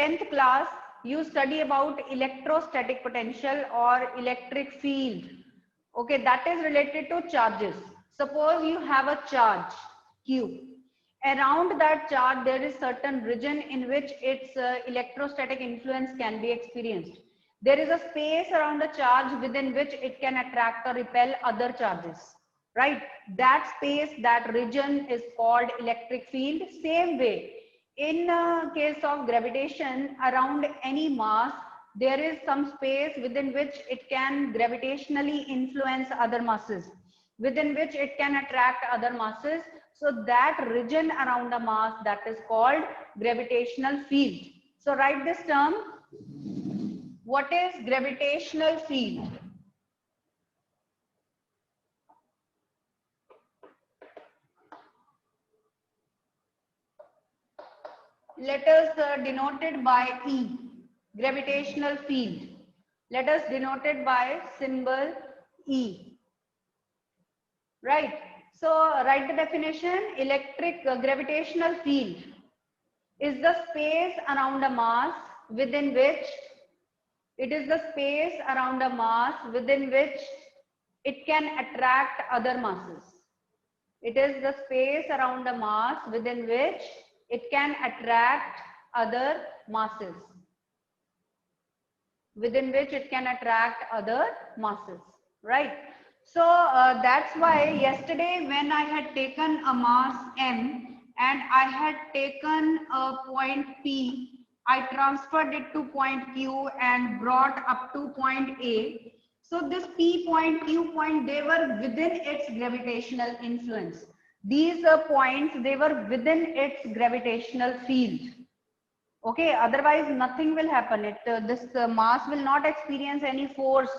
10th class, you study about electrostatic potential or electric field. Okay, that is related to charges. Suppose you have a charge Q. Around that charge, there is certain region in which its electrostatic influence can be experienced. There is a space around the charge within which it can attract or repel other charges, right? That space, that region is called electric field. Same way, in case of gravitation, around any mass, there is some space within which it can gravitationally influence other masses, within which it can attract other masses. So that region around the mass, that is called gravitational field. So write this term. What is gravitational field? Let us denote it by E, gravitational field. Let us denote it by symbol E. Right. So write the definition. Electric gravitational field is the space around a mass within which it can attract other masses. It is the space around a mass within which it can attract other masses. Right. So that's why yesterday when I had taken a mass M and I had taken a point P, I transferred it to point Q and brought up to point A. So this P point, Q point, they were within its gravitational influence. These points, they were within its gravitational field. Okay, otherwise nothing will happen. This mass will not experience any force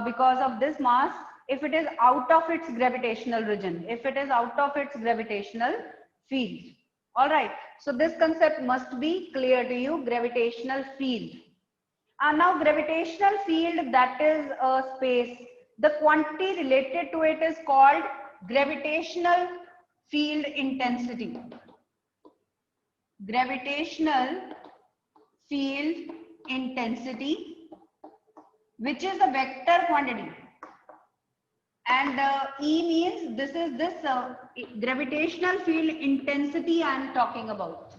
because of this mass if it is out of its gravitational region, if it is out of its gravitational field. All right, so this concept must be clear to you, gravitational field. And now gravitational field, that is a space. The quantity related to it is called gravitational field intensity. Gravitational field intensity, which is a vector quantity. And E means this is this gravitational field intensity I am talking about.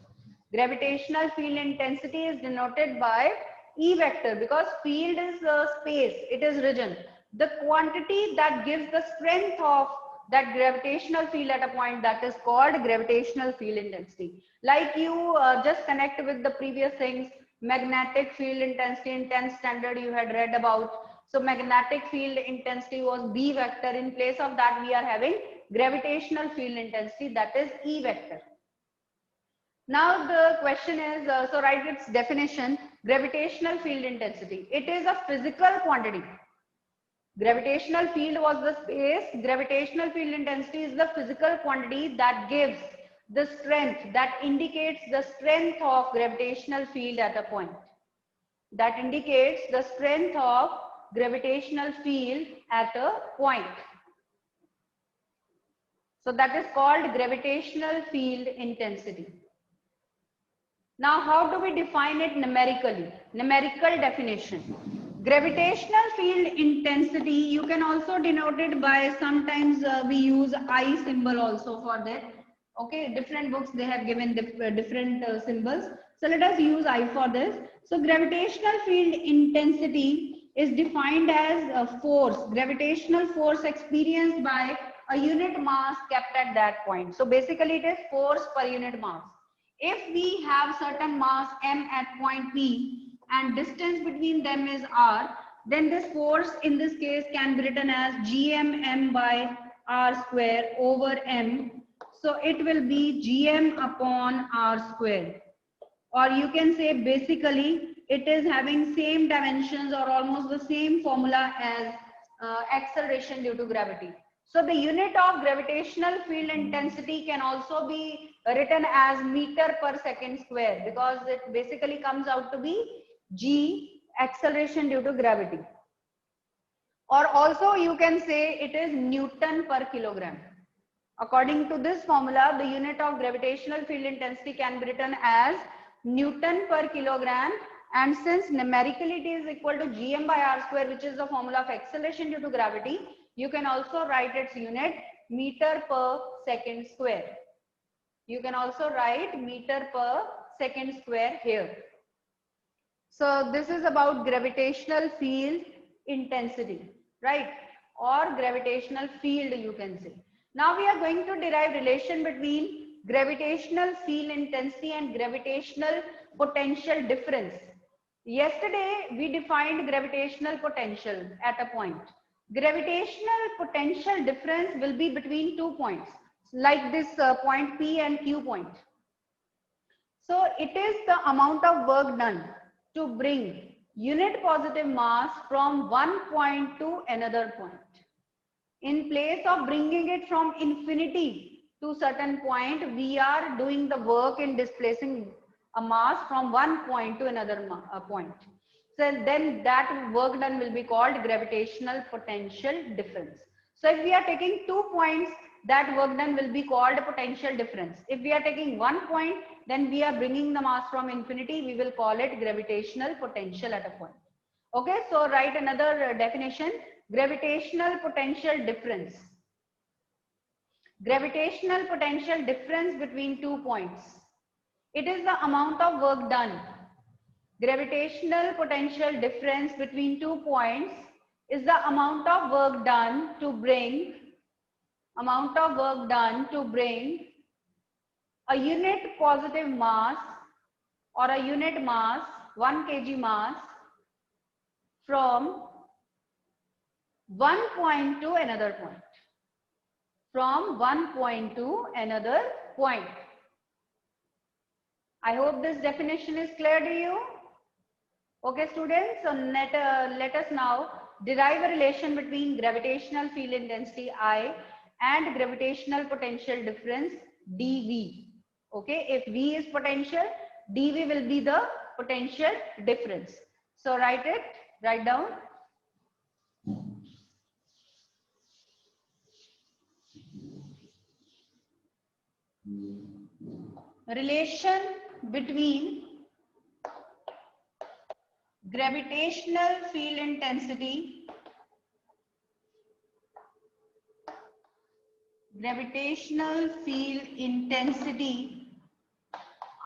Gravitational field intensity is denoted by E vector because field is space, it is region. The quantity that gives the strength of that gravitational field at a point, that is called gravitational field intensity. Like you just connect with the previous things, magnetic field intensity in 10th standard you had read about. So magnetic field intensity was B vector. In place of that we are having gravitational field intensity, that is E vector. Now the question is, so write its definition. Gravitational field intensity, it is a physical quantity. Gravitational field was the space, gravitational field intensity is the physical quantity that gives the strength, that indicates the strength of gravitational field at a point. That indicates the strength of gravitational field at a point. So that is called gravitational field intensity. Now how do we define it numerically? Numerical definition. Gravitational field intensity, you can also denote it by, sometimes we use I symbol also for that. Okay, different books they have given different symbols. So let us use I for this. So gravitational field intensity is defined as a force, gravitational force experienced by a unit mass kept at that point. So basically it is force per unit mass. If we have certain mass M at point P and distance between them is R, then this force in this case can be written as GM by R square over M. So it will be GM upon R square. Or you can say basically it is having same dimensions or almost the same formula as acceleration due to gravity. So the unit of gravitational field intensity can also be written as meter per second square because it basically comes out to be G, acceleration due to gravity. Or also you can say it is Newton per kilogram. According to this formula, the unit of gravitational field intensity can be written as Newton per kilogram. And since numerically it is equal to gm by r square, which is the formula of acceleration due to gravity, you can also write its unit meter per second square. You can also write meter per second square here. So this is about gravitational field intensity, right? Or gravitational field, you can say. Now we are going to derive relation between gravitational field intensity and gravitational potential difference. Yesterday we defined gravitational potential at a point. Gravitational potential difference will be between 2 points, like this point P and Q point. So it is the amount of work done to bring unit positive mass from one point to another point. In place of bringing it from infinity to certain point, we are doing the work in displacing a mass from one point to another point. So then that work done will be called gravitational potential difference. So if we are taking 2 points, that work done will be called potential difference. If we are taking 1 point, then we are bringing the mass from infinity, we will call it gravitational potential at a point. Okay, so write another definition, gravitational potential difference. Gravitational potential difference between 2 points. It is the amount of work done. Gravitational potential difference between 2 points is the amount of work done to bring a unit positive mass or a unit mass, 1 kg mass, from one point to another point. From one point to another point. I hope this definition is clear to you. Okay, students, so let us now derive a relation between gravitational field intensity I and gravitational potential difference dV. Okay, if V is potential, dV will be the potential difference. So write down. Relation between gravitational field intensity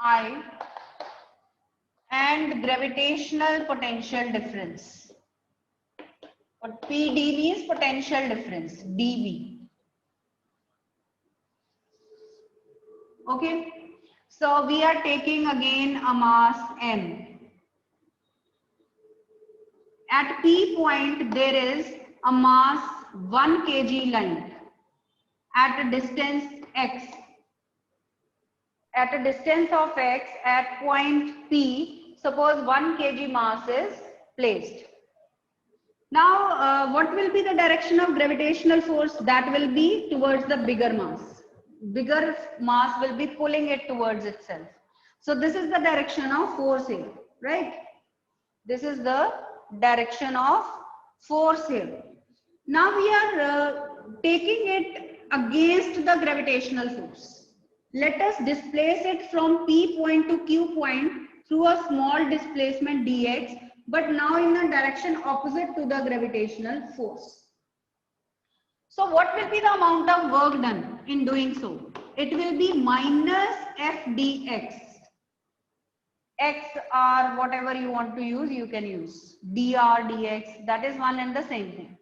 I and gravitational potential difference. What PdV means potential difference, dV. Okay, so we are taking again a mass m. At P point there is a mass 1 kg length at a distance x. At a distance of x at point P, suppose 1 kg mass is placed. Now what will be the direction of gravitational force? That will be towards the bigger mass. Bigger mass will be pulling it towards itself. So this is the direction of force here, right? This is the direction of force here. Now we are taking it against the gravitational force. Let us displace it from P point to Q point through a small displacement dx, but now in the direction opposite to the gravitational force. So what will be the amount of work done in doing so? It will be minus f dx. X or whatever you want to use, you can use. dr, dx, that is one and the same thing.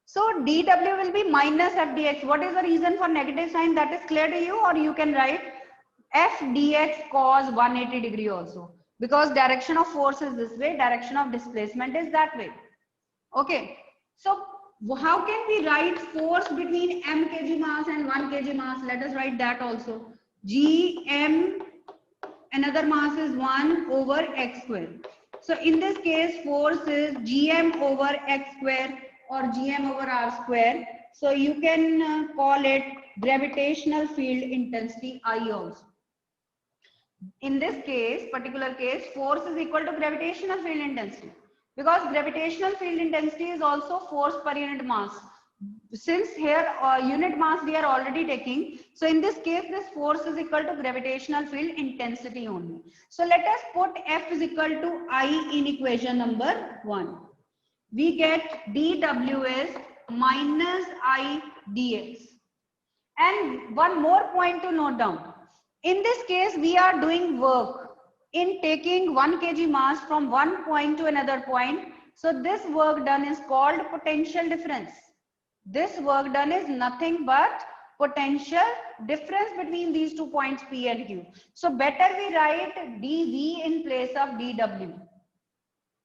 So dw will be minus f dx. What is the reason for negative sign? That is clear to you, or you can write f dx cos 180 degree also. Because direction of force is this way, direction of displacement is that way. Okay. So how can we write force between m kg mass and 1 kg mass? Let us write that also. Gm, another mass is 1 over x square. So in this case, force is gm over x square or gm over r square. So you can call it gravitational field intensity I also. In this case, particular case, force is equal to gravitational field intensity, because gravitational field intensity is also force per unit mass. since here unit mass we are already taking, so in this case this force is equal to gravitational field intensity only. So let us put F is equal to I in equation number 1. We get dW is minus I dx. And one more point to note down. In this case, we are doing work in taking 1 kg mass from one point to another point. So this work done is called potential difference. This work done is nothing but potential difference between these 2 points P and Q. So better we write dV in place of dW.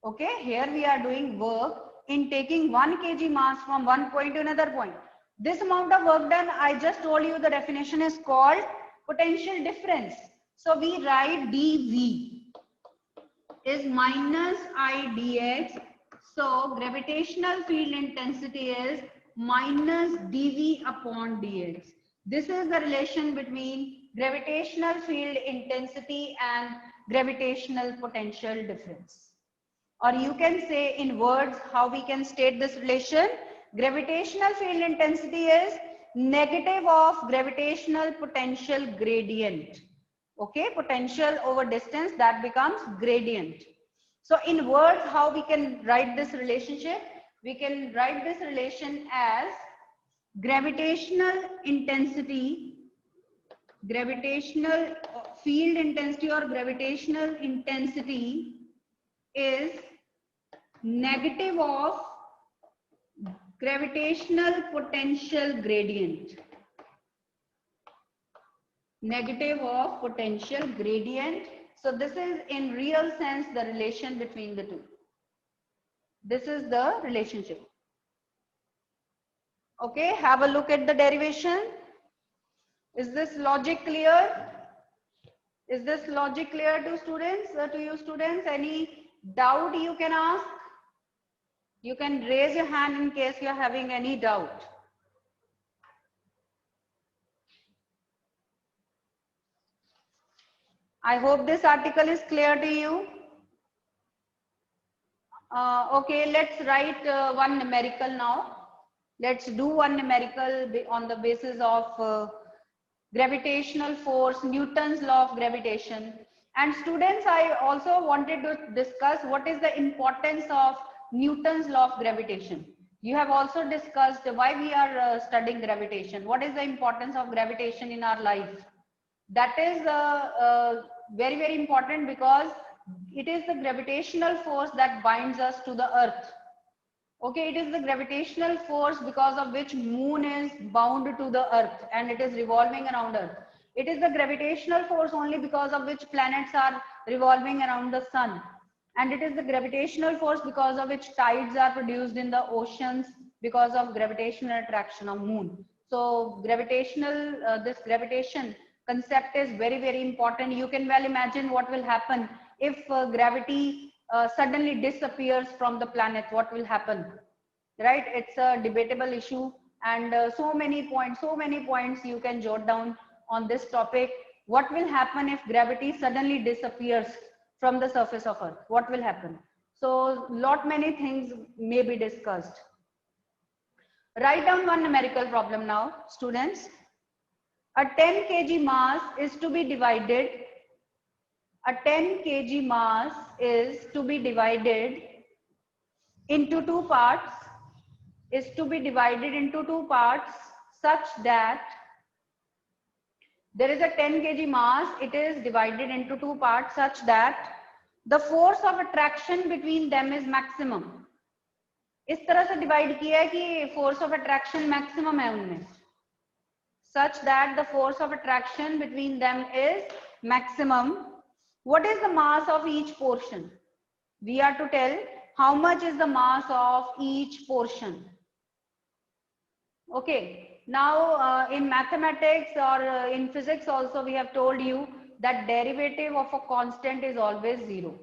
Okay, here we are doing work in taking 1 kg mass from one point to another point. This amount of work done, I just told you the definition is called potential difference. So we write dV is minus I dx. So gravitational field intensity is minus dV upon dx. This is the relation between gravitational field intensity and gravitational potential difference. Or you can say in words how we can state this relation. Gravitational field intensity is negative of gravitational potential gradient. Okay, potential over distance, that becomes gradient. So in words how we can write this relationship? We can write this relation as gravitational intensity, gravitational field intensity or gravitational intensity is negative of gravitational potential gradient. Negative of potential gradient. So this is in real sense the relation between the two. This is the relationship. Okay, have a look at the derivation. Is this logic clear? Is this logic clear to students, to you students? Any doubt you can ask? You can raise your hand in case you are having any doubt. I hope this article is clear to you. Okay, let's write one numerical now. Let's do one numerical on the basis of gravitational force, Newton's law of gravitation. And students, I also wanted to discuss what is the importance of Newton's law of gravitation. You have also discussed why we are studying gravitation. What is the importance of gravitation in our life? That is very, very important because it is the gravitational force that binds us to the earth. Okay, it is the gravitational force because of which moon is bound to the earth and it is revolving around earth. It is the gravitational force only because of which planets are revolving around the sun. And it is the gravitational force because of which tides are produced in the oceans because of gravitational attraction of moon. So gravitational, this gravitation concept is very, very important. You can well imagine what will happen if gravity suddenly disappears from the planet. What will happen, right? It's a debatable issue, and so many points you can jot down on this topic. What will happen if gravity suddenly disappears from the surface of earth? What will happen? So many things may be discussed. Write down one numerical problem now, students. A 10 kg mass is to be divided. A 10 kg mass is to be divided into two parts. Is to be divided into two parts such that there is a 10 kg mass. It is divided into two parts such that the force of attraction between them is maximum. इस तरह से divide किया है कि force of attraction maximum है उनमें. Such that the force of attraction between them is maximum. What is the mass of each portion? We are to tell how much is the mass of each portion. Okay, now in mathematics or in physics also we have told you that derivative of a constant is always zero.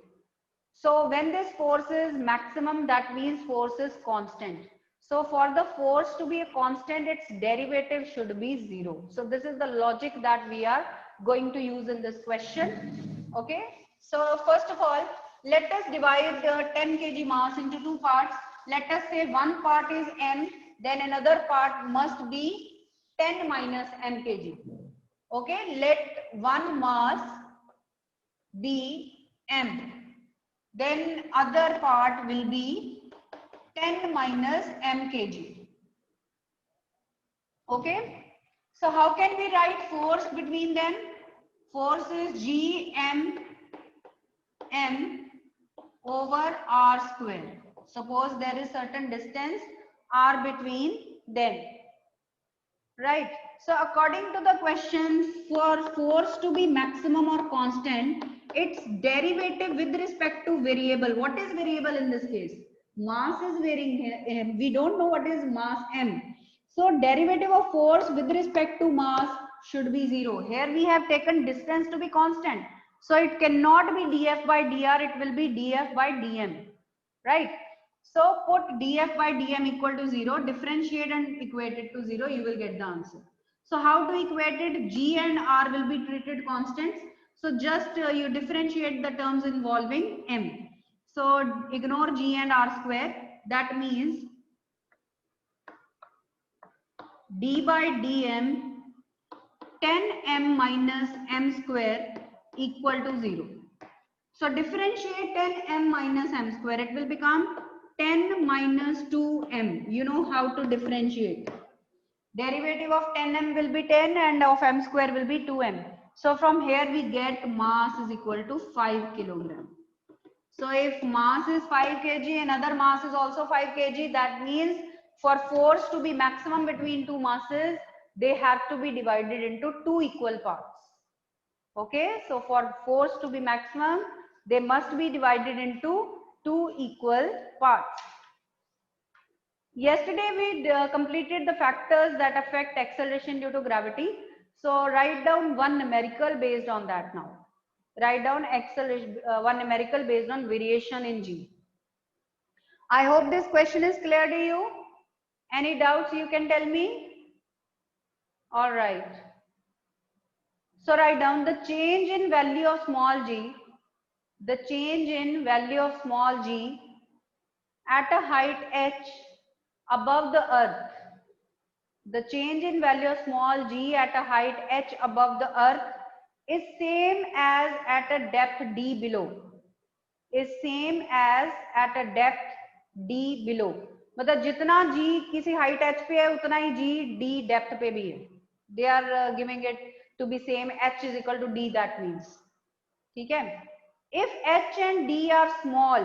So when this force is maximum, that means force is constant. So for the force to be a constant, its derivative should be zero. So this is the logic that we are going to use in this question. Okay. So first of all, let us divide the 10 kg mass into two parts. Let us say one part is M then another part must be 10 minus m kg. Okay, let one mass be m, then other part will be 10 minus m kg. Okay, so how can we write force between them? Force is G m over r square. Suppose there is certain distance r between them, right? So according to the question, for force to be maximum or constant, its derivative with respect to variable. What is variable in this case? Mass is varying here. We don't know what is mass m. So derivative of force with respect to mass should be 0. Here we have taken distance to be constant. So it cannot be df by dr, it will be df by dm, right? So put df by dm equal to 0, differentiate and equate it to 0, you will get the answer. So how to equate it? G and r will be treated constants. So just you differentiate the terms involving m. So ignore g and r square. That means d by dm 10m minus m square equal to 0. So differentiate 10m minus m square. It will become 10 minus 2m. You know how to differentiate. Derivative of 10m will be 10 and of m square will be 2m. So from here we get mass is equal to 5 kilogram. So if mass is 5 kg, another mass is also 5 kg, that means for force to be maximum between two masses, they have to be divided into two equal parts. Okay, so for force to be maximum, they must be divided into two equal parts. Yesterday we completed the factors that affect acceleration due to gravity. So write down one numerical based on that now. Write down acceleration, one numerical based on variation in g. I hope this question is clear to you. Any doubts you can tell me? All right. So write down the change in value of small g. The change in value of small g at a height h above the earth. The change in value of small g at a height h above the earth is same as at a depth d below. Is same as at a depth d below. मतलब जितना g किसी height h पे है उतना ही g d depth पे भी है. They are giving it to be same. H is equal to d, that means. ठीक है? If h and d are small,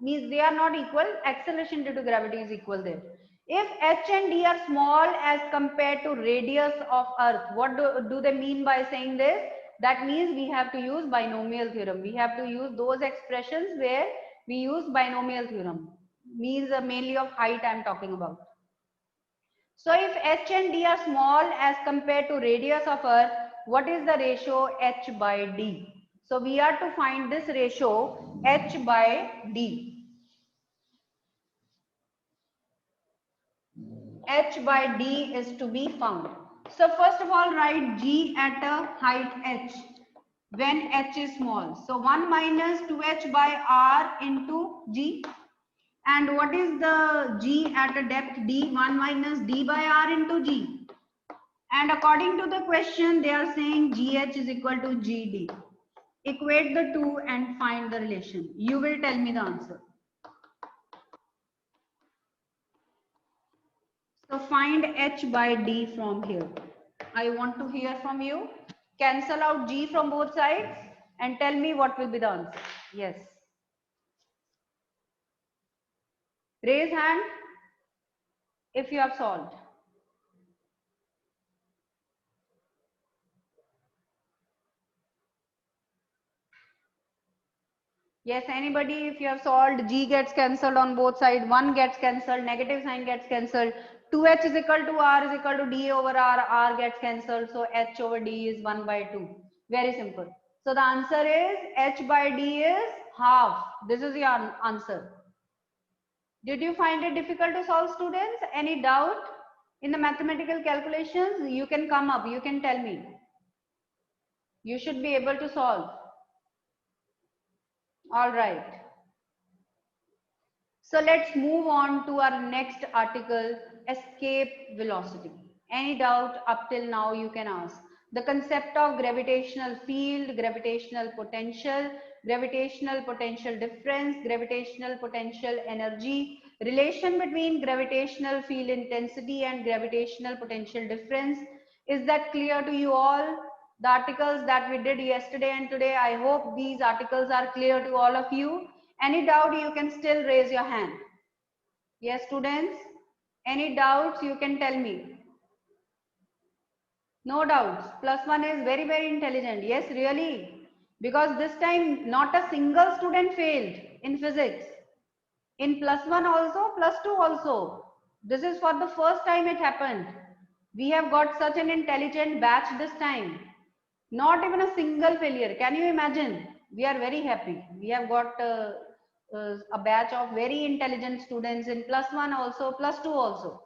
means they are not equal, acceleration due to gravity is equal there. If h and d are small as compared to radius of earth, what do they mean by saying this? That means we have to use binomial theorem. We have to use those expressions where we use binomial theorem. Means mainly of height I am talking about. So if h and d are small as compared to radius of earth, what is the ratio h by d? So we are to find this ratio h by d. H by d is to be found. So first of all, write g at a height h when h is small. So 1 minus 2h by r into g. And what is the g at a depth d? 1 minus d by r into g. And according to the question, they are saying gh is equal to gd. Equate the two and find the relation. You will tell me the answer. So find h by d from here. I want to hear from you. Cancel out g from both sides and tell me what will be the answer. Yes. Raise hand if you have solved. Yes, anybody, if you have solved, g gets cancelled on both sides, 1 gets cancelled, negative sign gets cancelled, 2h is equal to r is equal to d over r gets cancelled, so h over d is 1 by 2. Very simple. So the answer is h by d is half. This is your answer. Did you find it difficult to solve, students? Any doubt in the mathematical calculations? You can come up, you can tell me. You should be able to solve. All right. So let's move on to our next article, escape velocity. Any doubt up till now you can ask. The concept of gravitational field, gravitational potential difference, gravitational potential energy, relation between gravitational field intensity and gravitational potential difference. Is that clear to you all? The articles that we did yesterday and today, I hope these articles are clear to all of you. Any doubt, you can still raise your hand. Yes, students? Any doubts, you can tell me. No doubts. Plus one is very, very intelligent. Yes, really. Because this time, not a single student failed in physics. In plus one also, plus two also. This is for the first time it happened. We have got such an intelligent batch this time. Not even a single failure. Can you imagine? We are very happy. We have got a batch of very intelligent students in plus one also, plus two also.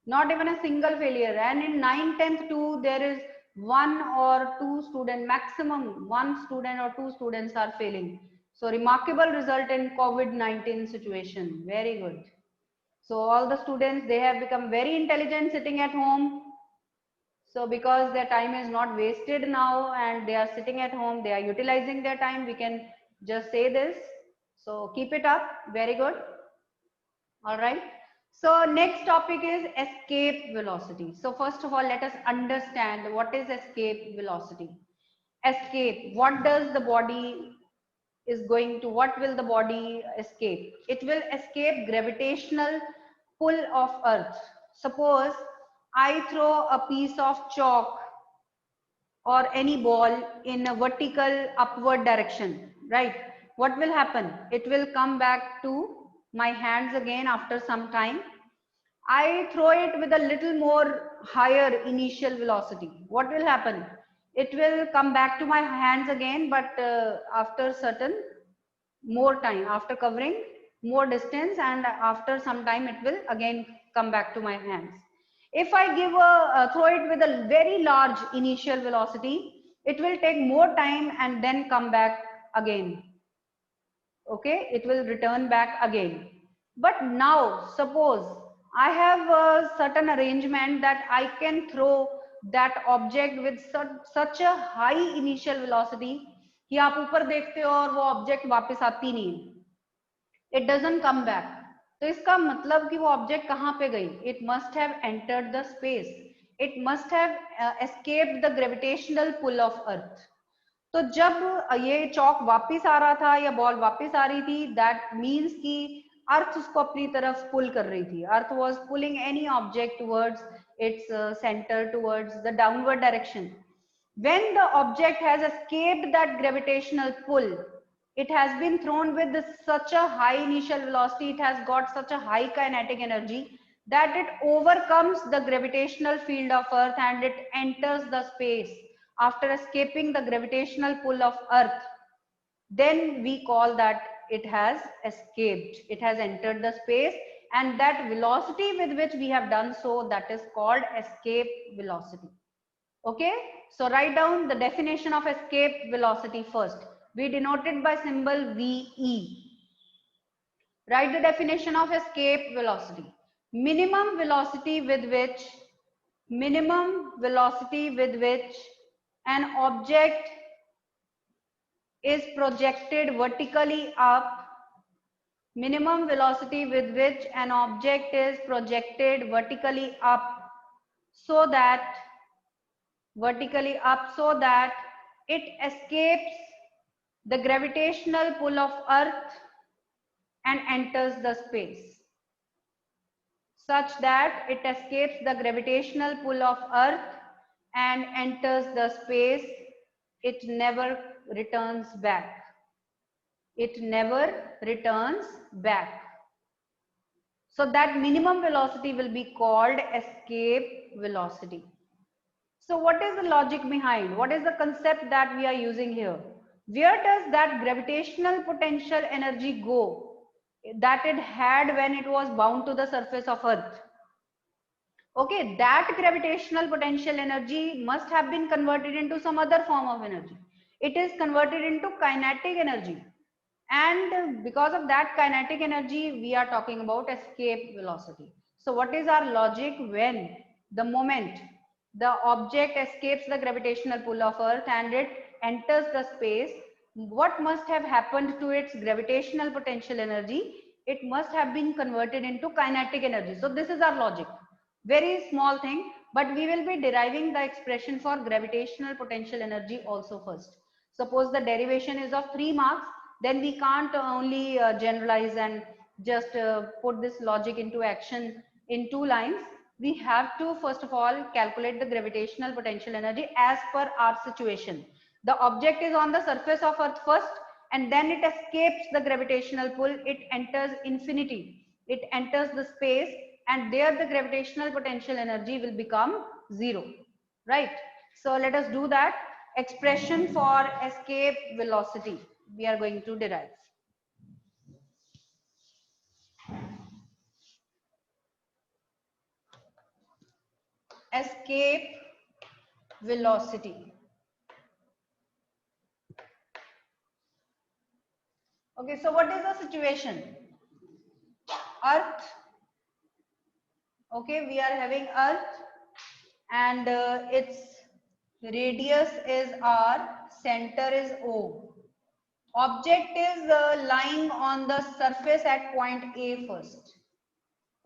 Not even a single failure. And in 9th, 10th too, there is one or two student, maximum one student or two students are failing. So remarkable result in COVID-19 situation. Very good. So all the students, they have become very intelligent sitting at home. So because their time is not wasted now and they are sitting at home, they are utilizing their time. We can just say this. So keep it up. Very good. All right. So next topic is escape velocity. So first of all, let us understand what is escape velocity. Escape, what does the body is going to, what will the body escape? It will escape gravitational pull of earth. Suppose I throw a piece of chalk or any ball in a vertical upward direction, right? What will happen? It will come back to my hands again after some time. I throw it with a little more higher initial velocity. What will happen? It will come back to my hands again, but after certain more time, after covering more distance, and after some time it will again come back to my hands. If I give throw it with a very large initial velocity, it will take more time and then come back again. Okay, it will return back again. But now suppose I have a certain arrangement that I can throw that object with such a high initial velocity कि आप ऊपर देखते हो और वो object वापस आती नहीं है. It doesn't come back. तो इसका मतलब कि वो ऑब्जेक्ट कहाँ पे गई? It must have entered the space. It must have escaped the gravitational pull of earth. तो जब ये चौक वापस आ रहा था या बॉल वापस आ रही थी, दैट मीन्स कि अर्थ उसको अपनी तरफ पुल कर रही थी. अर्थ was pulling any object towards its centre, towards the downward direction. When the object has escaped that gravitational pull, it has been thrown with such a high initial velocity, it has got such a high kinetic energy that it overcomes the gravitational field of earth and it enters the space after escaping the gravitational pull of earth. Then we call that it has escaped, it has entered the space, and that velocity with which we have done so, that is called escape velocity. Okay, so write down the definition of escape velocity first. We denote it by symbol VE. Write the definition of escape velocity. Minimum velocity with which an object is projected vertically up. Minimum velocity with which an object is projected vertically up so that it escapes the gravitational pull of earth and enters the space. Such that it escapes the gravitational pull of earth and enters the space. It never returns back. It never returns back. So that minimum velocity will be called escape velocity. So what is the logic behind? What is the concept that we are using here? Where does that gravitational potential energy go that it had when it was bound to the surface of earth? Okay, that gravitational potential energy must have been converted into some other form of energy. It is converted into kinetic energy. And because of that kinetic energy, we are talking about escape velocity. So what is our logic? When the moment the object escapes the gravitational pull of Earth and it enters the space, what must have happened to its gravitational potential energy? It must have been converted into kinetic energy. So this is our logic. Very small thing, but we will be deriving the expression for gravitational potential energy also first. Suppose the derivation is of 3 marks, then we can't only generalize and just put this logic into action in 2 lines. We have to first of all calculate the gravitational potential energy as per our situation. The object is on the surface of Earth first, and then it escapes the gravitational pull. It enters infinity. It enters the space, and there the gravitational potential energy will become 0, right? So let us do that. Expression for escape velocity we are going to derive. Escape velocity. Okay, so what is the situation? Earth. Okay, we are having Earth, and its radius is R, center is O. Object is lying on the surface at point A first.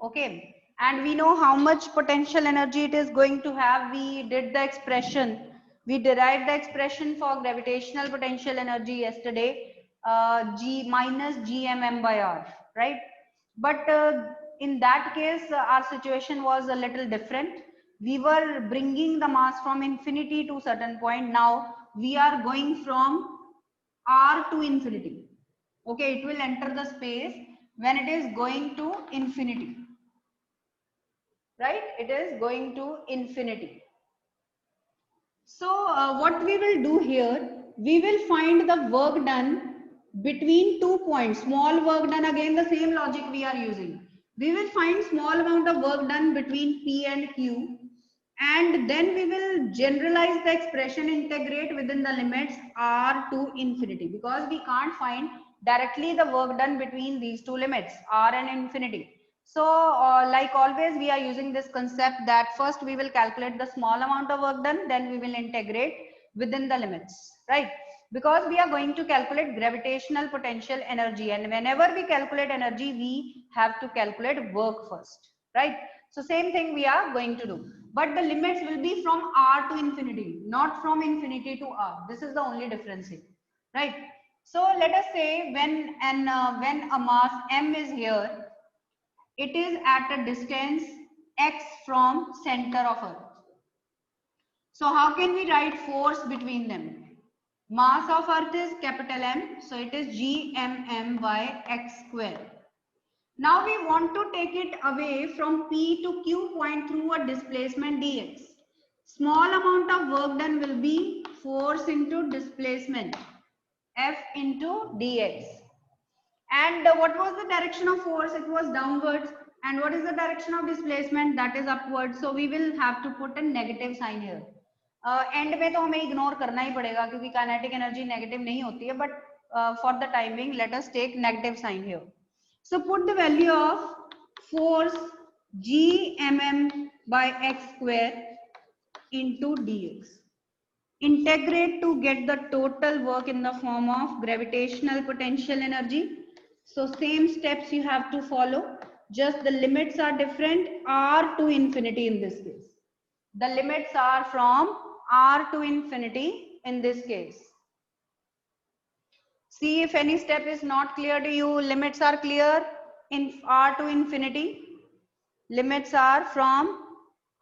Okay, and we know how much potential energy it is going to have. We did the expression, we derived the expression for gravitational potential energy yesterday, G minus GMM by R, right? But in that case, our situation was a little different. We were bringing the mass from infinity to certain point. Now we are going from R to infinity. Okay, it will enter the space when it is going to infinity, right? It is going to infinity. So what we will do here, we will find the work done between 2 points. Small work done, again the same logic we are using. We will find small amount of work done between P and Q, and then we will generalize the expression, integrate within the limits R to infinity, because we can't find directly the work done between these two limits, R and infinity. So like always, we are using this concept that first we will calculate the small amount of work done, then we will integrate within the limits, right? Because we are going to calculate gravitational potential energy, and whenever we calculate energy, we have to calculate work first, right? So same thing we are going to do, but the limits will be from R to infinity, not from infinity to R. This is the only difference here, right? So let us say when a mass m is here, it is at a distance x from center of Earth. So how can we write force between them? Mass of Earth is capital M, so it is GMM by x square. Now we want to take it away from P to Q point through a displacement dx. Small amount of work done will be force into displacement, F into dx. And what was the direction of force? It was downwards. And what is the direction of displacement? That is upwards. So we will have to put a negative sign here. And में तो हमें ignore करना ही पड़ेगा क्योंकि kinetic energy negative नहीं होती है, but for the timing let us take negative sign here. So put the value of force GMM by x square into dx. Integrate to get the total work in the form of gravitational potential energy. So same steps you have to follow, just the limits are different. R to infinity in this case. The limits are from R to infinity in this case. See if any step is not clear to you. Limits are clear in R to infinity. Limits are from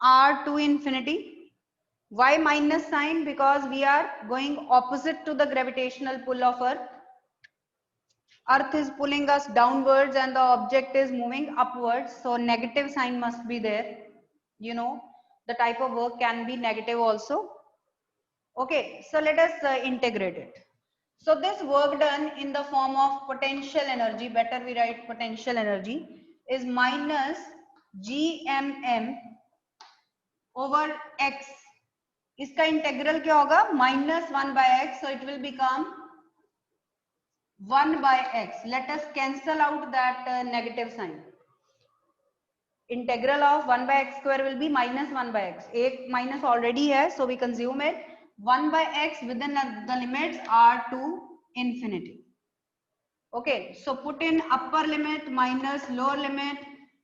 R to infinity. Why minus sign? Because we are going opposite to the gravitational pull of Earth. Earth is pulling us downwards and the object is moving upwards. So negative sign must be there. You know, the type of work can be negative also. Okay, so let us integrate it. So this work done in the form of potential energy, better we write potential energy, is minus GMM over x. इसका integral क्या होगा? Minus 1 by x, so it will become 1 by x. Let us cancel out that negative sign. Integral of 1 by x square will be minus 1 by x. A minus already है, so we consume it. 1 by x within the limits are to infinity. Okay, so put in upper limit minus lower limit.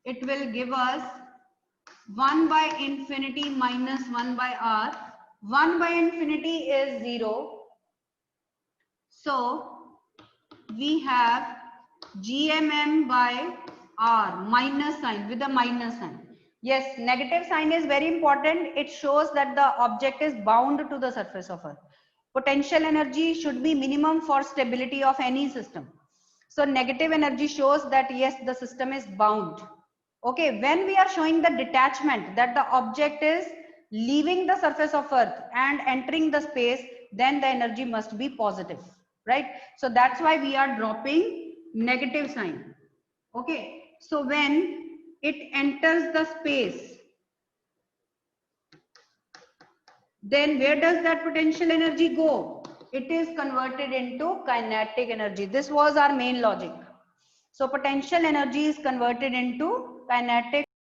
It will give us 1 by infinity minus 1 by r. 1 by infinity is 0. So we have gmm by r, minus sign, with a minus sign. Yes, negative sign is very important. It shows that the object is bound to the surface of Earth. Potential energy should be minimum for stability of any system. So negative energy shows that yes, the system is bound. Okay, when we are showing the detachment, that the object is leaving the surface of Earth and entering the space, then the energy must be positive, right? So that's why we are dropping negative sign. Okay, so when it enters the space, then where does that potential energy go? It is converted into kinetic energy. This was our main logic. So potential energy is converted into kinetic